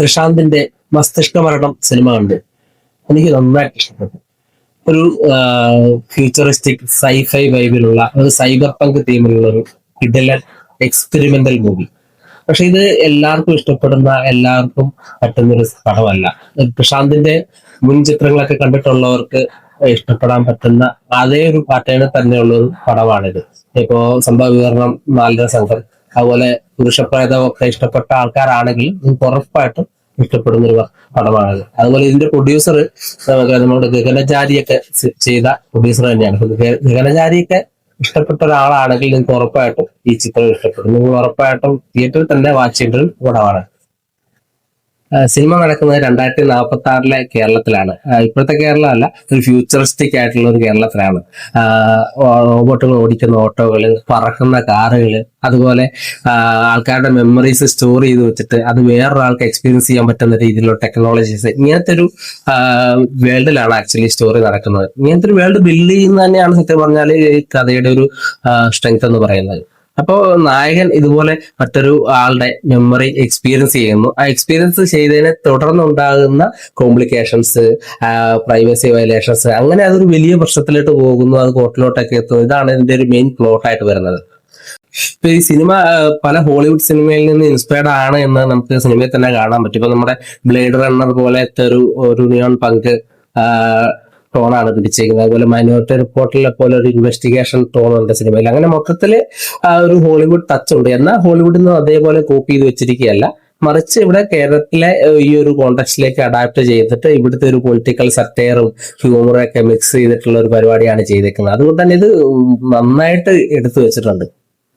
പ്രശാന്തിന്റെ മസ്തിഷ്ക മരണം സിനിമ കണ്ട് എനിക്ക് നന്നായിട്ട് ഇഷ്ടപ്പെട്ടു. ഒരു ഫ്യൂച്ചറിസ്റ്റിക് സൈഫൈ വൈബിലുള്ള ഒരു സൈബർ പങ്ക് തീമിലുള്ള ഒരു കിടിലൻ എക്സ്പെരിമെന്റൽ മൂവി. പക്ഷെ ഇത് എല്ലാവർക്കും ഇഷ്ടപ്പെടുന്ന, എല്ലാവർക്കും പറ്റുന്നൊരു പടമല്ല. പ്രശാന്തിന്റെ മുൻ ചിത്രങ്ങളൊക്കെ കണ്ടിട്ടുള്ളവർക്ക് ഇഷ്ടപ്പെടാൻ പറ്റുന്ന അതേ ഒരു പാറ്റേണിൽ തന്നെയുള്ള ഒരു പടമാണിത്. ഇപ്പോ സംഭവ വിവരണം, നാലര സംഘം, അതുപോലെ പുരുഷപ്രേതം ഒക്കെ ഇഷ്ടപ്പെട്ട ആൾക്കാരാണെങ്കിൽ നിങ്ങൾക്ക് ഉറപ്പായിട്ടും ഇഷ്ടപ്പെടുന്ന ഒരു പടമാണിത്. അതുപോലെ ഇതിന്റെ പ്രൊഡ്യൂസർ നമ്മുടെ ഗഗനചാരിയൊക്കെ ചെയ്ത പ്രൊഡ്യൂസർ തന്നെയാണ്. ഗഗനചാരിയൊക്കെ ഇഷ്ടപ്പെട്ട ഒരാളാണെങ്കിൽ നിങ്ങൾക്ക് ഉറപ്പായിട്ടും ഈ ചിത്രം ഇഷ്ടപ്പെടും. നിങ്ങൾ ഉറപ്പായിട്ടും തിയേറ്ററിൽ തന്നെ വാച്ച് ചെയ്യേണ്ട ഒരു പടമാണ്. സിനിമ നടക്കുന്നത് 2046 കേരളത്തിലാണ്. ഇപ്പോഴത്തെ കേരളം അല്ല, ഒരു ഫ്യൂച്ചറിസ്റ്റിക് ആയിട്ടുള്ള ഒരു കേരളത്തിലാണ്. റോബോട്ടുകൾ ഓടിക്കുന്ന ഓട്ടോകള്, പറക്കുന്ന കാറുകള്, അതുപോലെ ആൾക്കാരുടെ മെമ്മറീസ് സ്റ്റോർ ചെയ്ത് വെച്ചിട്ട് അത് വേറൊരാൾക്ക് എക്സ്പീരിയൻസ് ചെയ്യാൻ പറ്റുന്ന രീതിയിലുള്ള ടെക്നോളജീസ്, ഇങ്ങനത്തെ ഒരു വേൾഡിലാണ് ആക്ച്വലി സ്റ്റോറി നടക്കുന്നത്. ഇങ്ങനത്തെ ഒരു വേൾഡ് ബിൽഡ് ചെയ്യുന്നത് തന്നെയാണ് സത്യം പറഞ്ഞാൽ ഈ കഥയുടെ ഒരു സ്ട്രെങ്ത് എന്ന് പറയുന്നത്. അപ്പോൾ നായകൻ ഇതുപോലെ മറ്റൊരു ആളുടെ മെമ്മറി എക്സ്പീരിയൻസ് ചെയ്യുന്നു. ആ എക്സ്പീരിയൻസ് ചെയ്തതിനെ തുടർന്നുണ്ടാകുന്ന കോംപ്ലിക്കേഷൻസ്, പ്രൈവസി വയലേഷൻസ്, അങ്ങനെ അതൊരു വലിയ പ്രശ്നത്തിലോട്ട് പോകുന്നു. അത് കോർട്ടിലോട്ടൊക്കെ എത്തുന്നു. ഇതാണ് ഇതിന്റെ ഒരു മെയിൻ പ്ലോട്ടായിട്ട് വരുന്നത്. ഇപ്പൊ ഈ സിനിമ പല ഹോളിവുഡ് സിനിമയിൽ നിന്ന് ഇൻസ്പയർഡ് ആണ് എന്ന് നമുക്ക് സിനിമയിൽ തന്നെ കാണാൻ പറ്റും. ഇപ്പൊ നമ്മുടെ ബ്ലേഡ് റണ്ണർ പോലത്തെ ഒരു നിയോൺ പങ്ക് ടോണാണ് പിടിച്ചേക്കുന്നത്. അതുപോലെ മൈനോറിറ്റി റിപ്പോർട്ടിലെ പോലെ ഒരു ഇൻവെസ്റ്റിഗേഷൻ ടോൺ ഉണ്ട് സിനിമയിൽ. അങ്ങനെ മൊത്തത്തില് ഒരു ഹോളിവുഡ് ടച്ച് ഉണ്ട്. എന്നാൽ ഹോളിവുഡിൽ നിന്ന് അതേപോലെ കോപ്പി ചെയ്ത് വെച്ചിരിക്കുകയല്ല, മറിച്ച് ഇവിടെ കേരളത്തിലെ ഈ ഒരു കോണ്ടെക്സ്റ്റിലേക്ക് അഡാപ്റ്റ് ചെയ്തിട്ട് ഇവിടുത്തെ ഒരു പൊളിറ്റിക്കൽ സറ്റയറും ഹ്യൂമറും ഒക്കെ മിക്സ് ചെയ്തിട്ടുള്ള ഒരു പരിപാടിയാണ് ചെയ്തേക്കുന്നത്. അതുകൊണ്ട് തന്നെ ഇത് നന്നായിട്ട് എടുത്തു വെച്ചിട്ടുണ്ട്.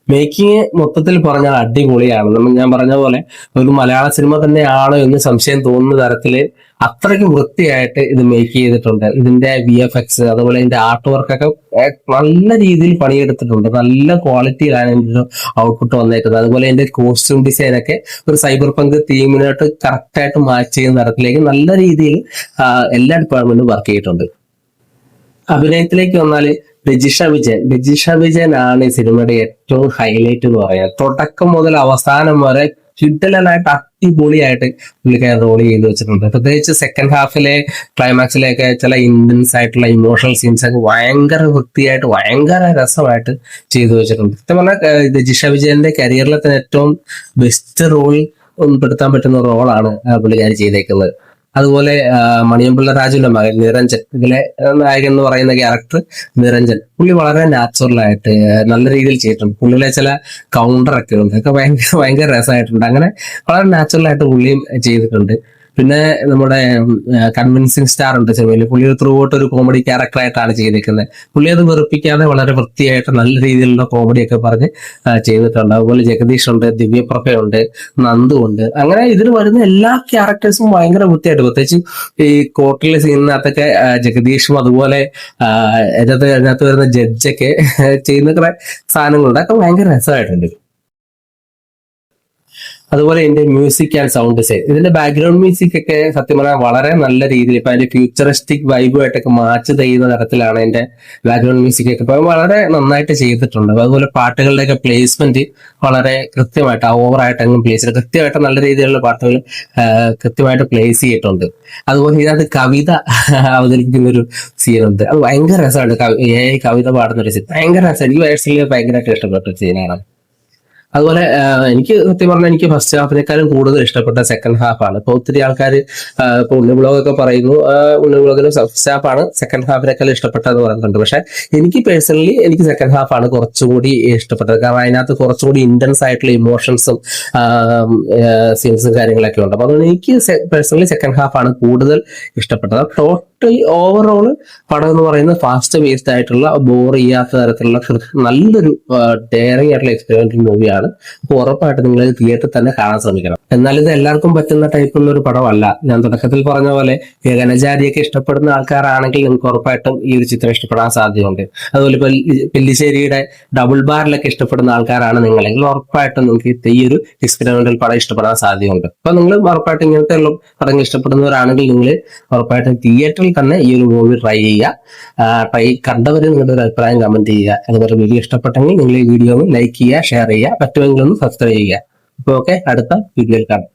മേക്കിങ് മൊത്തത്തിൽ പറഞ്ഞാൽ അടിപൊളിയാണ്. ഞാൻ പറഞ്ഞ പോലെ ഒരു മലയാള സിനിമ തന്നെയാണോ എന്ന് സംശയം തോന്നുന്ന തരത്തില് അത്രയ്ക്ക് വൃത്തിയായിട്ട് ഇത് മേക്ക് ചെയ്തിട്ടുണ്ട്. ഇതിന്റെ VFX, അതുപോലെ ഇതിന്റെ ആർട്ട് വർക്കൊക്കെ നല്ല രീതിയിൽ പണിയെടുത്തിട്ടുണ്ട്. നല്ല ക്വാളിറ്റിയിലാണ് ഇതിന്റെ ഔട്ട്പുട്ട് വന്നേക്കുന്നത്. അതുപോലെ ഇതിന്റെ കോസ്റ്റ്യൂം ഡിസൈൻ ഒക്കെ ഒരു സൈബർ പങ്ക് തീമിനായിട്ട് കറക്റ്റായിട്ട് മാച്ച് ചെയ്യുന്ന തരത്തിലേക്ക് നല്ല രീതിയിൽ എല്ലാ ഡിപ്പാർട്ട്മെന്റും വർക്ക് ചെയ്തിട്ടുണ്ട്. അഭിനയത്തിലേക്ക് വന്നാൽ രജിഷ വിജയൻ ആണ് ഈ സിനിമയുടെ ഏറ്റവും ഹൈലൈറ്റ് എന്ന് പറയാം. തുടക്കം മുതൽ അവസാനം വരെ കിടിലനായിട്ട് അടിപൊളിയായിട്ട് പുള്ളിക്കാരൻ റോൾ ചെയ്ത് വെച്ചിട്ടുണ്ട്. പ്രത്യേകിച്ച് സെക്കൻഡ് ഹാഫിലെ ക്ലൈമാക്സിലേക്ക് ചില ഇന്റൻസ് ആയിട്ടുള്ള ഇമോഷണൽ സീൻസ് ഒക്കെ ഭയങ്കര വൃത്തിയായിട്ട് ഭയങ്കര രസമായിട്ട് ചെയ്തു വെച്ചിട്ടുണ്ട്. സത്യം പറഞ്ഞാൽ രജിഷ വിജയന്റെ കരിയറിലെ തന്നെ ഏറ്റവും ബെസ്റ്റ് റോൾ ഉൾപ്പെടുത്താൻ പറ്റുന്ന റോളാണ് പുള്ളിക്കാരി ചെയ്തേക്കുന്നത്. അതുപോലെ മണിയമ്പിള്ള രാജുവിന്റെ മകൻ നിരഞ്ജൻ, ഇതിലെ നായകൻ എന്ന് പറയുന്ന ക്യാരക്ടർ നിരഞ്ജൻ, പുള്ളി വളരെ നാച്ചുറൽ ആയിട്ട് നല്ല രീതിയിൽ ചെയ്തിട്ടുണ്ട്. പുള്ളിയിലെ ചില കൗണ്ടർ ഒക്കെ ഉണ്ട്, അതൊക്കെ ഭയങ്കര രസമായിട്ടുണ്ട്. അങ്ങനെ വളരെ നാച്ചുറൽ ആയിട്ട് പുള്ളിയും ചെയ്തിട്ടുണ്ട്. പിന്നെ നമ്മുടെ കൺവിൻസിങ് സ്റ്റാർ ഉണ്ട് സിനിമയിൽ. പുള്ളി ത്രൂ ഔട്ട് ഒരു കോമഡി ക്യാരക്ടറായിട്ടാണ് ചെയ്തിരിക്കുന്നത്. പുള്ളി അത് വെറുപ്പിക്കാതെ വളരെ വൃത്തിയായിട്ട് നല്ല രീതിയിലുള്ള കോമഡിയൊക്കെ പറഞ്ഞ് ചെയ്തിട്ടുണ്ട്. അതുപോലെ ജഗദീഷ് ഉണ്ട്, ദിവ്യപ്രഭയുണ്ട്, നന്ദു ഉണ്ട്. അങ്ങനെ ഇതിൽ വരുന്ന എല്ലാ ക്യാരക്ടേഴ്സും ഭയങ്കര വൃത്തിയായിട്ട്, പ്രത്യേകിച്ച് ഈ കോർട്ടിലെ സീനിനകത്തൊക്കെ ജഗദീഷും അതുപോലെ അതിനകത്ത് വരുന്ന ജഡ്ജൊക്കെ ചെയ്യുന്ന കുറെ സാധനങ്ങളുണ്ട്. അതൊക്കെ ഭയങ്കര രസമായിട്ടുണ്ട്. അതുപോലെ ഇതിന്റെ മ്യൂസിക് ആൻഡ് സൗണ്ട് ഡിസൈൻ, ഇതിന്റെ ബാക്ക്ഗ്രൗണ്ട് മ്യൂസിക് ഒക്കെ സത്യം പറഞ്ഞാൽ വളരെ നല്ല രീതിയിൽ ഇപ്പൊ അതിന്റെ ഫ്യൂച്ചറിസ്റ്റിക് വൈബുമായിട്ടൊക്കെ മാച്ച് ചെയ്യുന്ന തരത്തിലാണ് അതിന്റെ ബാക്ക്ഗ്രൗണ്ട് മ്യൂസിക് ഒക്കെ. അപ്പൊ വളരെ നന്നായിട്ട് ചെയ്തിട്ടുണ്ട്. അതുപോലെ പാട്ടുകളുടെയൊക്കെ പ്ലേസ്മെന്റ് വളരെ കൃത്യമായിട്ട്, ഓവറായിട്ട് അങ്ങ് പ്ലേസ് ചെയ്ത് കൃത്യമായിട്ട് നല്ല രീതിയിലുള്ള പാട്ടുകൾ കൃത്യമായിട്ട് പ്ലേസ് ചെയ്തിട്ടുണ്ട്. അതുപോലെ ഇതിനകത്ത് കവിത അവതരിപ്പിക്കുന്ന ഒരു സീനുണ്ട്. അത് ഭയങ്കര രസമാണ്. കവിത പാടുന്ന ഒരു സീൻ ഭയങ്കര രസം. എനിക്ക് പേഴ്സണലി ഭയങ്കരമായിട്ട് ഇഷ്ടപ്പെട്ട ഒരു സീനാണ്. അതുപോലെ എനിക്ക് സത്യം പറഞ്ഞാൽ എനിക്ക് ഫസ്റ്റ് ഹാഫിനേക്കാളും കൂടുതൽ ഇഷ്ടപ്പെട്ട സെക്കൻഡ് ഹാഫാണ്. ഇപ്പൊ ഒത്തിരി ആൾക്കാർ ഇപ്പൊ ഉണ്ണി ബ്ലോഗൊക്കെ പറയുന്നു ഉണ്ണി ബ്ലോഗിന് ഫസ്റ്റ് ഹാഫാണ് സെക്കൻഡ് ഹാഫിനേക്കാളും ഇഷ്ടപ്പെട്ടതെന്ന് പറയുന്നുണ്ട്. പക്ഷെ എനിക്ക് പേഴ്സണലി എനിക്ക് സെക്കൻഡ് ഹാഫാണ് കുറച്ചുകൂടി ഇഷ്ടപ്പെട്ടത്. കാരണം അതിനകത്ത് കുറച്ചുകൂടി ഇന്റൻസ് ആയിട്ടുള്ള ഇമോഷൻസും സീൻസും കാര്യങ്ങളൊക്കെ ഉണ്ട്. അപ്പൊ അതുകൊണ്ട് എനിക്ക് പേഴ്സണലി സെക്കൻഡ് ഹാഫാണ് കൂടുതൽ ഇഷ്ടപ്പെട്ടത്. ടോട്ടലി ഓവറോൾ പടം എന്ന് പറയുന്നത് ഫാസ്റ്റ് ബേസ്ഡ് ആയിട്ടുള്ള ബോർ ചെയ്യാത്ത തരത്തിലുള്ള നല്ലൊരു ഡെയറിംഗ് ആയിട്ടുള്ള എക്സ്പെരിമെന്റൽ മൂവിയാണ്. അപ്പോൾ ഉറപ്പായിട്ട് നിങ്ങൾ തിയേറ്ററിൽ തന്നെ കാണാൻ ശ്രമിക്കണം. എന്നാൽ ഇത് എല്ലാവർക്കും പറ്റുന്ന ടൈപ്പുള്ള ഒരു പടമല്ല. ഞാൻ തുടക്കത്തിൽ പറഞ്ഞ പോലെ ഗഗനചാരിയൊക്കെ ഇഷ്ടപ്പെടുന്ന ആൾക്കാരാണെങ്കിൽ നിങ്ങൾക്ക് ഉറപ്പായിട്ടും ഈ ഒരു ചിത്രം ഇഷ്ടപ്പെടാൻ സാധ്യതയുണ്ട്. അതുപോലെ ഇപ്പൊ പെല്ലിശ്ശേരിയുടെ ഡബിൾ ബാറിലൊക്കെ ഇഷ്ടപ്പെടുന്ന ആൾക്കാരാണ് നിങ്ങളെങ്കിൽ ഉറപ്പായിട്ടും നിങ്ങൾക്ക് ഈ ഒരു എക്സ്പെരിമെന്റൽ പടം ഇഷ്ടപ്പെടാൻ സാധ്യതയുണ്ട്. അപ്പൊ നിങ്ങൾ ഉറപ്പായിട്ടും ഇങ്ങനത്തെ ഉള്ള പടങ്ങൾ ഇഷ്ടപ്പെടുന്നവരാണെങ്കിൽ നിങ്ങൾ ഉറപ്പായിട്ടും തിയേറ്ററിൽ തന്നെ ഈ ഒരു മൂവി ട്രൈ ചെയ്യുക. കണ്ടവർ നിങ്ങളുടെ ഒരു അഭിപ്രായം കമന്റ് ചെയ്യുക. അതുപോലെ വീഡിയോ ഇഷ്ടപ്പെട്ടെങ്കിൽ നിങ്ങൾ ഈ വീഡിയോ ലൈക്ക് ചെയ്യുക, ഷെയർ ചെയ്യുക, പറ്റുമെങ്കിൽ ഒന്ന് സബ്സ്ക്രൈബ് ചെയ്യുക. അപ്പൊ ഓക്കെ, അടുത്ത വീഡിയോയിൽ കാണാം.